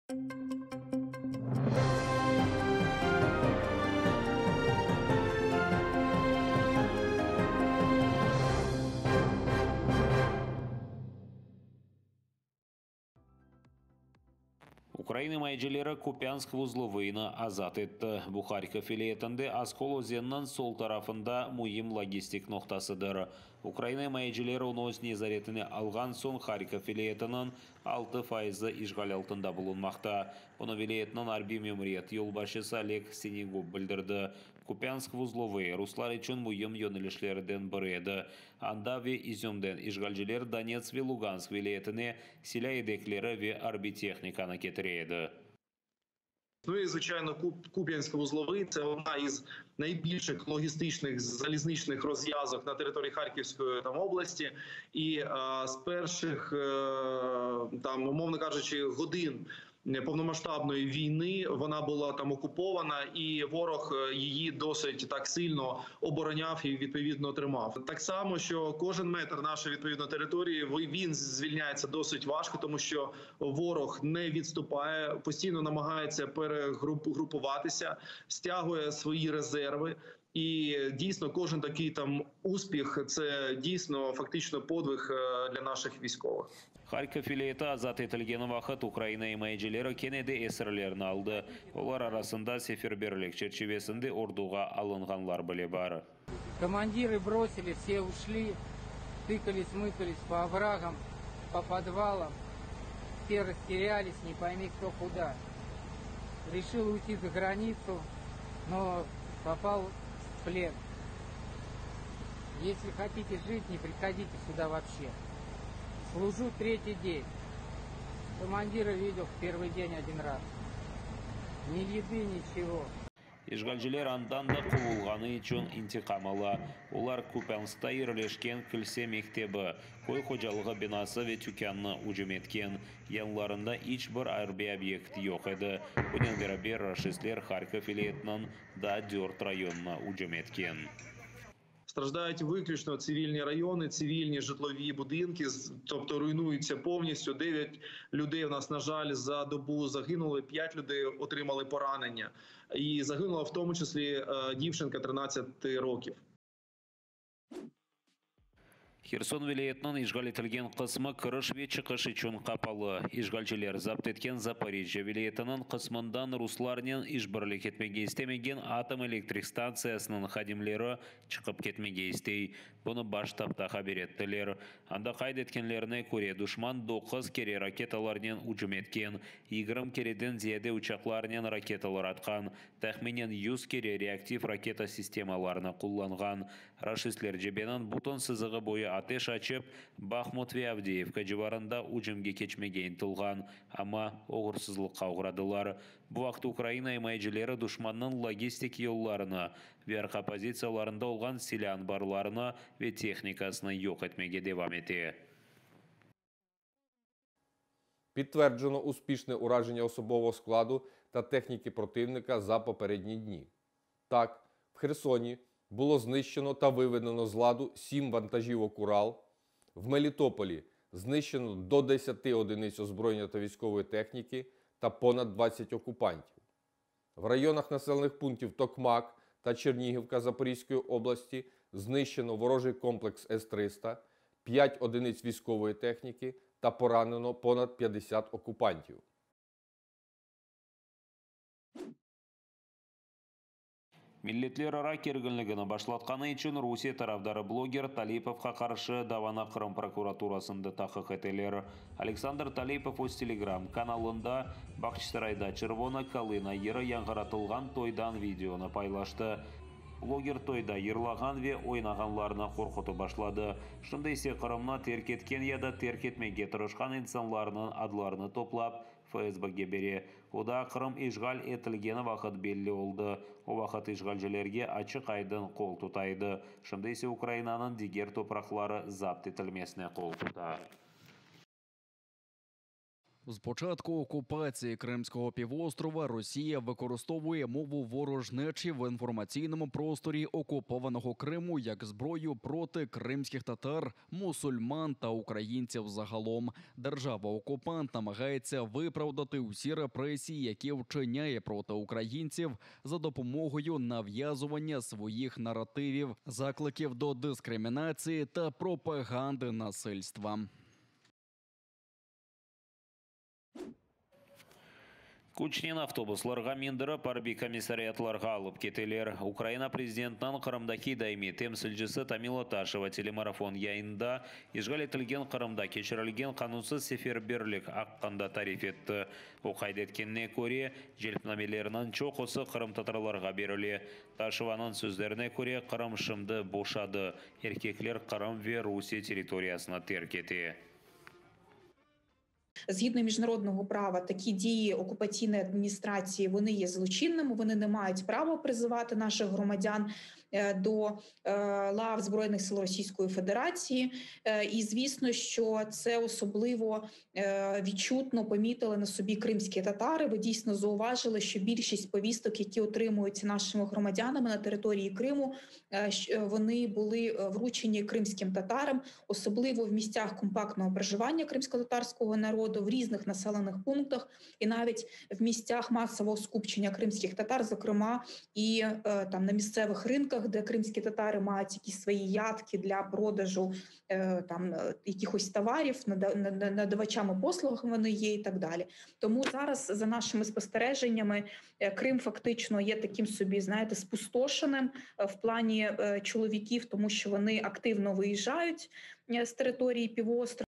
Украина майджелері Купянск-Вузловыйны азат етті. Бұл Харьков вилаетінде Оскол өзенінің сол тарафында мұйым логистик ноқтасыдыр. Украина майджелері оны өз незаретіне алған соң Харьков вилаетінің 6% ишғал алтында bulunmakta. Bunu вилаетінің арби мемориет yolbaşısı Олег Сенегуб білдірді. Купянск-Вузловый Руслар için мұйым yönelişlerden бірі еді. Анда ве Изюмден ишгалжилер Донецк ве Луганск вилаетіне сила едеклері ве арбитехниканы кетіреді. Ну і, звичайно, Куп'янськ-Вузловий – це одна із найбільших логістичних залізничних розв'язок на території Харківської області. І з перших, умовно кажучи, годин повномасштабної війни вона була там окупована, і ворог її досить так сильно обороняв і відповідно тримав. Так само, що кожен метр нашої відповідно території він звільняється досить важко, тому що ворог не відступає, постійно намагається перегрупуватися, стягує свої резерви. І дійсно кожен такий успіх – це дійсно фактично подвиг для наших військових. Харьков вилайеті азат етілген вақыт Украина майджелері кенеде есірлерін алды. Олар арасында сеферберлік черчевесінде ордуға алынғанлар біле бар. Командиры бросили, все ушли, тыкались-мыкались по оврагам, по подвалам. Все растерялись, не пойми кто куда. Решил уйти за границу, но попал в плен. Если хотите жить, не приходите сюда вообще. Служу третий день. Командира видел в первый день один раз. Ни еды, ничего. Ишгалжилер андан да куылғаны үшін интиқам ала. Олар Купянскта ерлешкен Кілсе мектебі, қой қожалығы бинасы ве тюкянны ұжым еткен. Янларында іч бір арби объект жоқ еді. Бұнен берабер рашистлер Харьков вилаетінің да 4 районына ұжым еткен. Страждають виключно цивільні райони, цивільні житлові будинки, тобто руйнуються повністю. 9 людей у нас, на жаль, за добу загинули, 5 людей отримали поранення. І загинула в тому числі дівчинка 13 років. Херсон вилаетінің ишғал етілген қысмы кіріш ве чықыш үшін қапалы. Ишғалшылар запт еткен Запорежье вилаетінің қысмындан русларнен ишбірлік етмеге істемеген атом электрик станциясының хадимлері чықып кетмеге істей. Бұны баштапта хабер еттілер. Анда қайд еткенлеріне көре дұшман 9 кере ракеталарнен ұжым еткен. 20 кереден зияде ұчақларнен ракеталар атқан. Тәхменен 100 кере реактив ракета системаларына құлланған. Рашистлер жебенің бұтын сызығы бойы атеш açıp Бахмут ve Авдеевка civarında ucumge keçmege intilgan, ama oğursuzlukka uğradılar. Bu vaqt Ukraina himayecileri düşmanın logistik yollarını ve arka pozisiyalarında olgan silah anbarlarını ve технікасını yok etmege devam etti. Підтверджено успішне ураження особового складу та техніки противника за попередні дні. Так, в Херсоні було знищено та виведено з ладу 7 вантажівок «Урал». В Мелітополі знищено до 10 одиниць озброєння та військової техніки та понад 20 окупантів. В районах населених пунктів Токмак та Чернігівка Запорізької області знищено ворожий комплекс С-300, 5 одиниць військової техніки та поранено понад 50 окупантів. Milletler ara kerginligini başlatqаны için Rusiya tarafdары блогер Talipovga qarşı davana Qrim prokuraturasında taqiq eteler. Aleksandr Talipov o'z Telegram kanalında Baxçısarayda Червона Калина yeri яңғыратылған toydan videonu paylaştı. Блогер toyda yırlağan ve oynağanlarına korkutu başladı. Şimdi ise Qrimni terk etken ya da terk etmege tırışkan insanlarının adlarını toplap FSB'ge beri. Oda Qrim işgal etilgeni vaqt belli oldu. O vaqt işgalcilerge açık aydın kol tutaydı. Şimdi ise Ukraynanın diğer toprakları zapt etilmesine kol tutar. З початку окупації Кримського півострова Росія використовує мову ворожнечі в інформаційному просторі окупованого Криму як зброю проти кримських татар, мусульман та українців загалом. Держава-окупант намагається виправдати усі репресії, які вчиняє проти українців за допомогою нав'язування своїх наративів, закликів до дискримінації та пропаганди насильства. Күчтен автобусларға мендіріп, арби комиссариатларға алып кетелер. Украина президентінің Қырымдаки даими темсілжісі Тамила Ташева телемарафон яйында ешғал етілген Қырымда кешірілген қанунсыз сеферберлік аққанда тариф етті. Оқайды еткеніне көре, желпнамелерінің чоқысы Қырым татарларға берілі. Ташеваның сөздеріне көре Қырым шымды бошады. Еркеклер Қырым ве Русия территориясына терк ете. Згідно міжнародного права, такі дії окупаційної адміністрації, вони є злочинними, вони не мають права призивати наших громадян до лав Збройних сил Російської Федерації. І, звісно, що це особливо відчутно помітили на собі кримські татари. Ви дійсно зауважили, що більшість повісток, які отримуються нашими громадянами на території Криму, вони були вручені кримським татарам, особливо в місцях компактного проживання кримсько-татарського народу, в різних населених пунктах і навіть в місцях масового скупчення кримських татар, зокрема і там на місцевих ринках, де кримські татари мають якісь свої ядки для продажу там якихось товарів, надавачами послуг вони є і так далі. Тому зараз, за нашими спостереженнями, Крим фактично є таким собі, знаєте, спустошеним в плані чоловіків, тому що вони активно виїжджають з території півострова.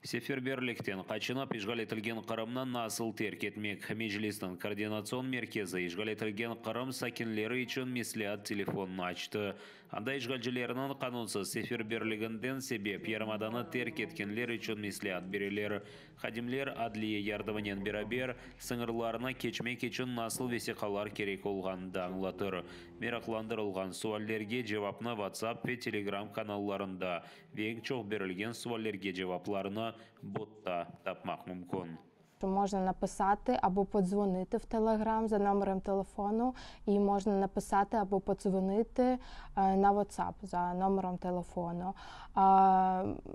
Сеферберліктен қачынап ешғал етілген Қырымнан насыл терк етмек. Межлистің координацион меркезі ешғал етілген Қырым сакинлері үшін меслиат телефонын açты. Анда ешғалжылерінің қанунсыз сеферберлігінден себеп ярмаданы терк еткенлер үшін меслиат берелер. Хадимлер адлие ярдымынен берабер, сыңырларына кечмек үшін насыл весеқалар керек олғанды аңлатыр. Мерақландырылған суаллерге жевапны WhatsApp ве Telegram каналларында, вең чоқ берілген суаллерге жевапларына ботта тапмақ мүмкін. Можна написати або подзвонити в Telegram за номером телефону, і можна написати або подзвонити на WhatsApp за номером телефону.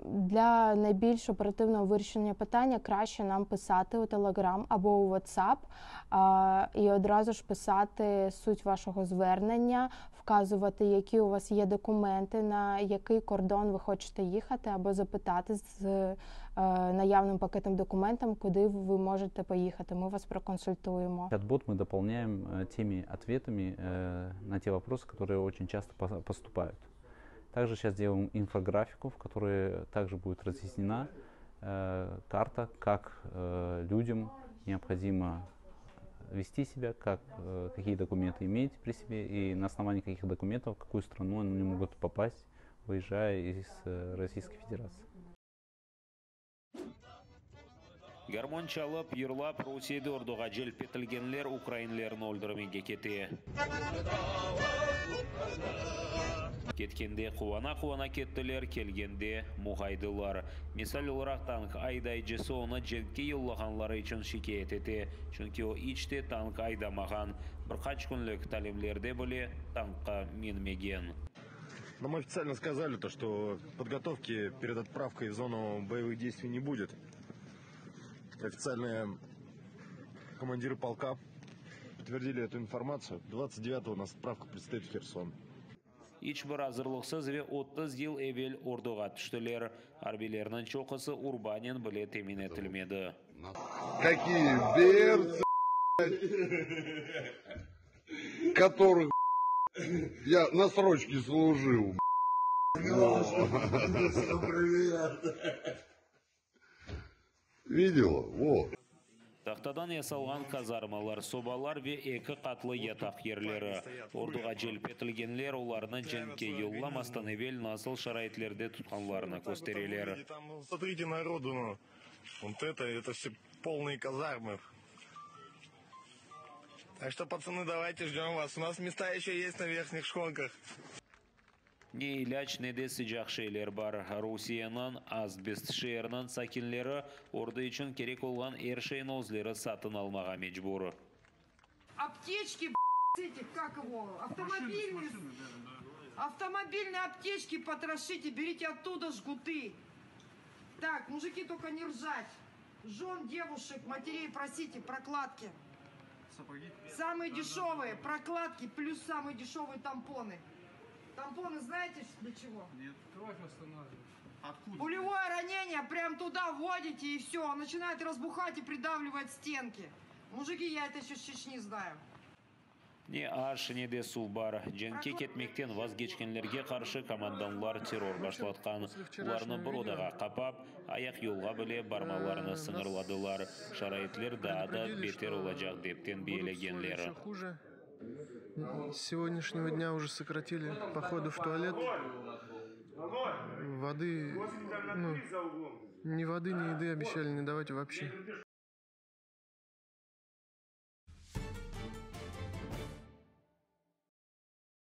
Для найбільш оперативного вирішення питання краще нам писати у Telegram або у WhatsApp і одразу ж писати суть вашого звернення, вказувати, які у вас є документи, на який кордон ви хочете їхати, або запитати з наявним пакетом документів, куди ви можете поїхати. Ми вас проконсультуємо. Чат-бот мы дополняем теми ответами на те вопросы, которые очень часто поступают. Также сейчас делаем инфографику, в которой также будет разъяснена карта, как людям необходимо вести себя, какие документы иметь при себе и на основании каких документов, в какую страну они могут попасть, выезжая из Российской Федерации. Гармон чалып, юрлап, Русияда ордуға желп етілгенлер украинлерін өлдірмеге кете. Кеткенде қуана-қуана кеттілер, келгенде мұғайдылар. Мисал оларақ танк айдайжысы оны желтке юллағанлары үшін шикет ете. Чүнки о ичте танк айдамаған. Бірқач күнлік талимлерде біле танкқа менмеген. Нам официально сказали, что подготовки перед отправкой в зону боевых действий не будет. Официальные командиры полка подтвердили эту информацию. 29-го у нас отправка предстоит в Херсон. Ичбір азырлықсыз ве 30 ел эвел ордуға түштілер. Арбилерінің чоқысы Урбанин біле темин етілмеді. Какие берцы, которых я на срочке служил. Видела? Вот. Тақтадан ясалған казармалар, собалар ве екі қатлы ятақ ерлері. Ордуға желп етілгенлер оларына жәнке юлламастан евел насыл шарайтлерде тұтқанларына көстерелер. Смотрите народу, ну. Вот это все полные казармы. Так что, пацаны, давайте ждем вас. У нас места еще есть на верхних шконках. Не ilaç ne de sıcak şeyler bar. Rusiyanın azbest şehirinin sakinleri ordu için gerek olan her şeyin özleri satın almağa mecbur. Аптечки, эти, как его, автомобильные, автомобильные аптечки потрошите, берите оттуда жгуты. Так, мужики, только не ржать. Жен, девушек, матерей просите, прокладки. Сапоги? Самые дешевые прокладки, плюс самые дешевые тампоны. Тампоны знаете для чего? Нет. Кровь останавливает. Откуда? Пулевое ранение, прям туда вводите и все. Он начинает разбухать и придавливать стенки. Мужики, я это еще с Чечни знаю. Ne aş ne de su bar. Cenke ketmekten vazgeçkenlerge karşı komandanlar terror başlatkan. Ularını brodaga kapap, ayak yolga bile barmalarını sınırladılar. Şarayetler daha da beter olacak дептен belirgenler. С сегодняшнего дня уже сократили походы в туалет. Воды, ни воды, ни еды обещали не давать вообще.